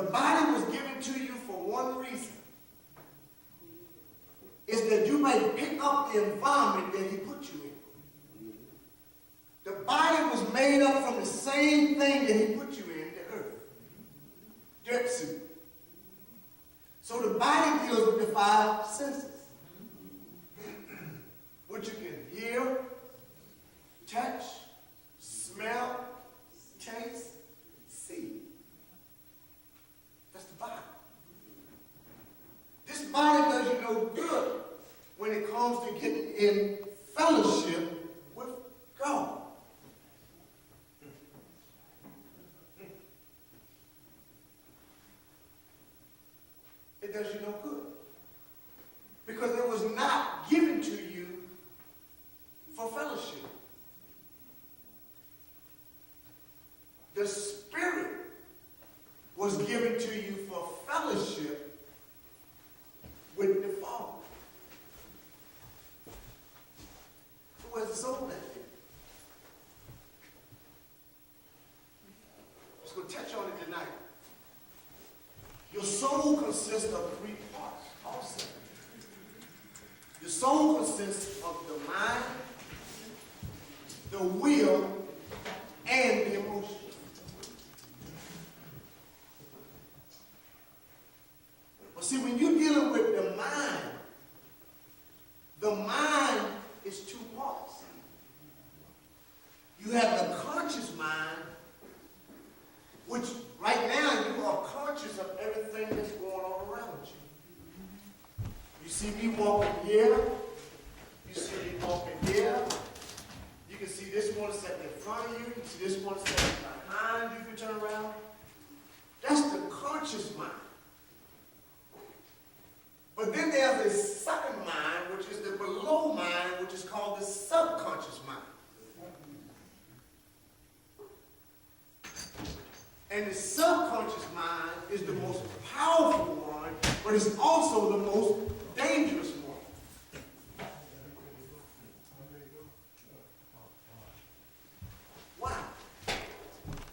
The body was given to you for one reason. Is that you may pick up the environment that he put you in. The body was made up from the same thing that he put you in, the earth. Dirt suit. So the body deals with the five senses. What you can hear, touch, smell, taste, see. That's the body. This body does you no good when it comes to getting in fellowship with God. It does you no good. Because it was not given to you for fellowship. The Spirit was given to you for fellowship with the Father. So where's the soul at there? Let's go touch on it tonight. Your soul consists of three parts also. Your soul consists of the mind, the will, and the emotion. But see, when you're dealing with the mind is two parts. You have the conscious mind, which right now you are conscious of everything that's going on around you. You see me walking here. You see me walking here. You can see this one sitting in front of you. You can see this one sitting behind you if you turn around. That's the conscious mind. But then there's a second mind, which is the below mind, which is called the subconscious mind. And the subconscious mind is the most powerful one, but it's also the most dangerous one. Why?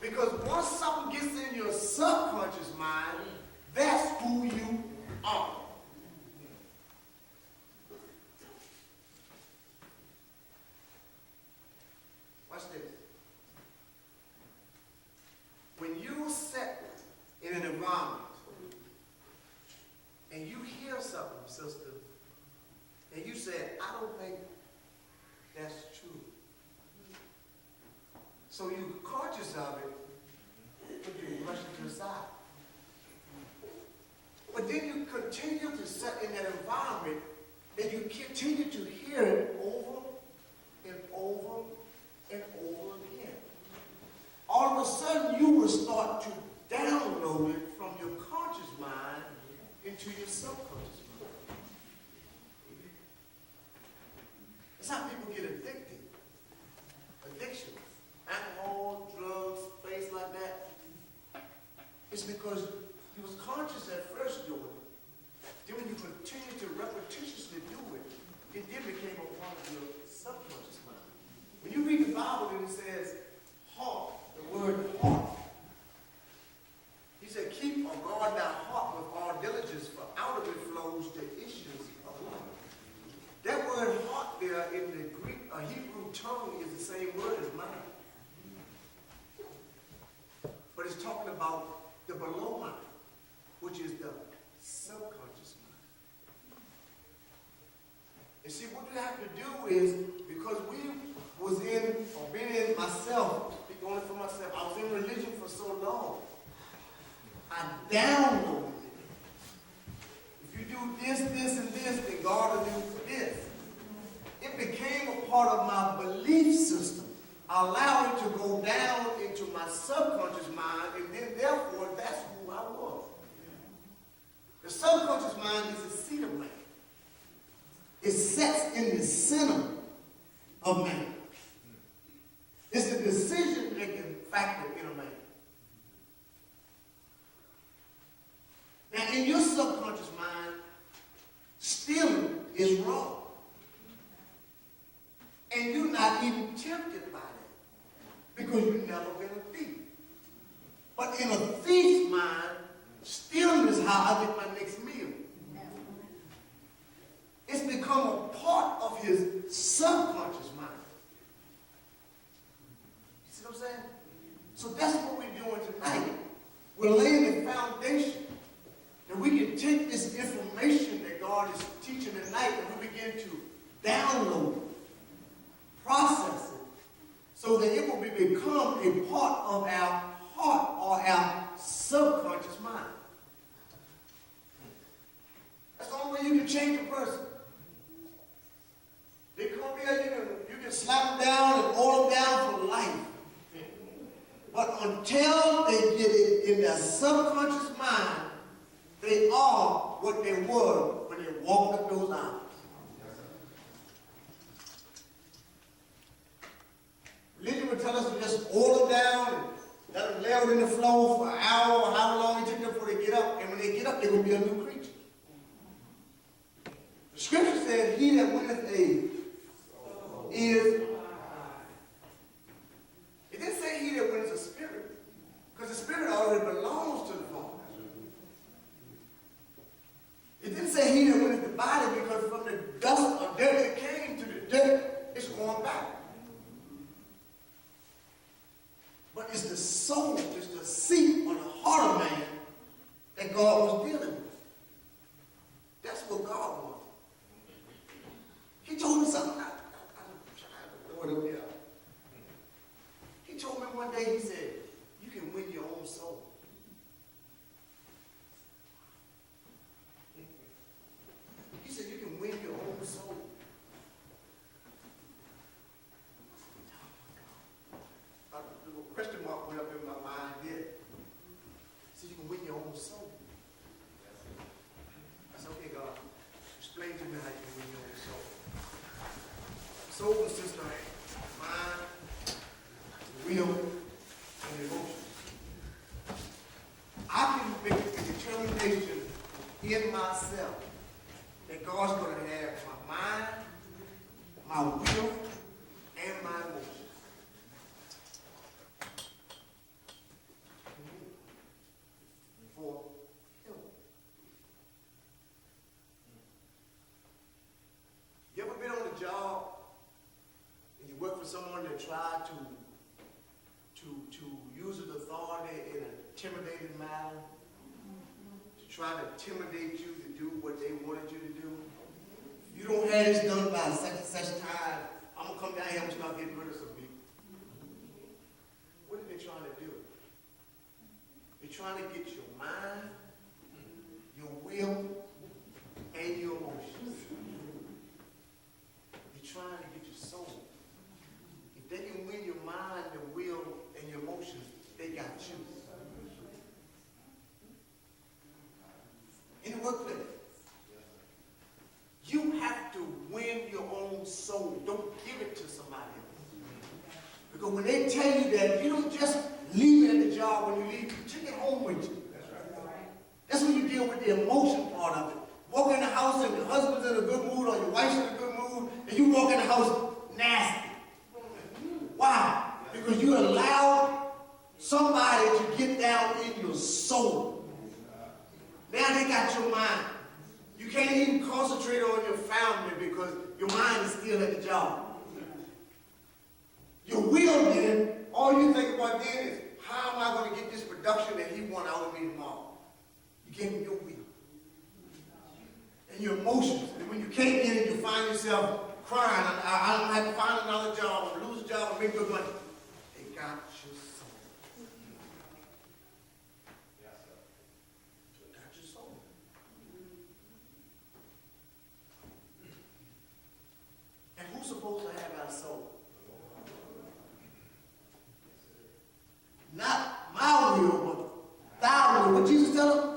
Because once something gets in your subconscious mind, that's who you are. Watch this. When you sit in an environment and you hear something, sister, and you say, I don't think that's true. So you're conscious of it, but you rush it to the side. But then you continue to sit in that environment and you continue to hear it over and over and over again. All of a sudden, you will start to download it from your conscious mind into your subconscious mind. That's how people get addicted. Addiction. Alcohol, drugs, things like that. It's because you was conscious at first doing it. Then when you continue to repetitiously do it, it then became a part of your subconscious mind. When you read the Bible and it says heart, the word heart, he said, keep or guard thy heart with all diligence, for out of it flows the issues of life. That word heart there in the Greek or Hebrew tongue is the same word as mind. But it's talking about the below mind, which is the subconscious mind. And see, what we have to do is, because we was in, or been in myself, speak only for myself, I was in religion for so long, I downloaded it. If you do this, this, and this, then God will do this. It became a part of my belief system. I allowed it to go down into my subconscious mind, and then therefore that's who I was. The subconscious mind is a seat of man. It sets in the center of man. It's a decision-making factor in a man. Now, in your subconscious mind, stealing is wrong. And you're not even tempted by that because you've never been a thief. But in a thief's mind, I'll get my next meal. It's become a part of his subconscious mind. You see what I'm saying? So that's what we're doing tonight. We're laying the foundation that we can take this information that God is teaching tonight and we begin to download it, process it, so that it will become a part of our heart or our subconscious mind. That's the only way you can change a person. They come up here, you can slap them down and hold them down for life. But until they get it in their subconscious mind, they are what they were when they walked up those aisles. Religion would tell us to just hold them down and let them lay out in the floor for an hour or however long it took them before they get up. And when they get up, they're going to be a new creature. The scripture said, he that winneth is. It didn't say he that winneth a spirit, because the spirit already belongs to the Father. It didn't say he that winneth the body, because from the dust or dirt it came to the dirt, it's going back. But it's the soul, it's the seat or the heart of man that God was dealing with. That's what God wanted. He told me something. He told me one day, he said, you can win your own soul. He said, you can win your own soul. A little question mark went up in my mind there. He said, you can win your own soul. I said, okay, God, explain to me how you can win your own soul. Soul consists of mind, will, and emotions. I can make a determination in myself that God's going to have my mind, my will, and my emotions. For him. You ever been on a job and you work for someone that tried to use his authority in an intimidating manner, to try to intimidate you to do what they wanted you to do? If you don't have this done by such and such time, I'm going to come down here and start getting rid of some people. What are they trying to do? They're trying to get your mind, your will, and your emotions. They're trying to get your soul. If they can win your mind, your will, and your emotions, they got you. In the workplace, you have to win your own soul. Don't give it to somebody else. Because when they tell you that, you don't just leave it at the job. When you leave, you take it home with you. That's when you deal with the emotion part of it. Walk in the house and your husband's in a good mood or your wife's in a good mood, and you walk in the house nasty. Why? Because you allowed somebody to get down in your soul. Now they got your mind. You can't even concentrate on your family because your mind is still at the job. Your will then, all you think about then is, how am I going to get this production that he wants out of me tomorrow? You gave him your will. And your emotions. And when you came in and you find yourself crying, I don't have to find another job or lose a job or make good money. They got your soul. They got your soul. And who's supposed to have our soul? Not my will, but thy will. What Jesus tell him?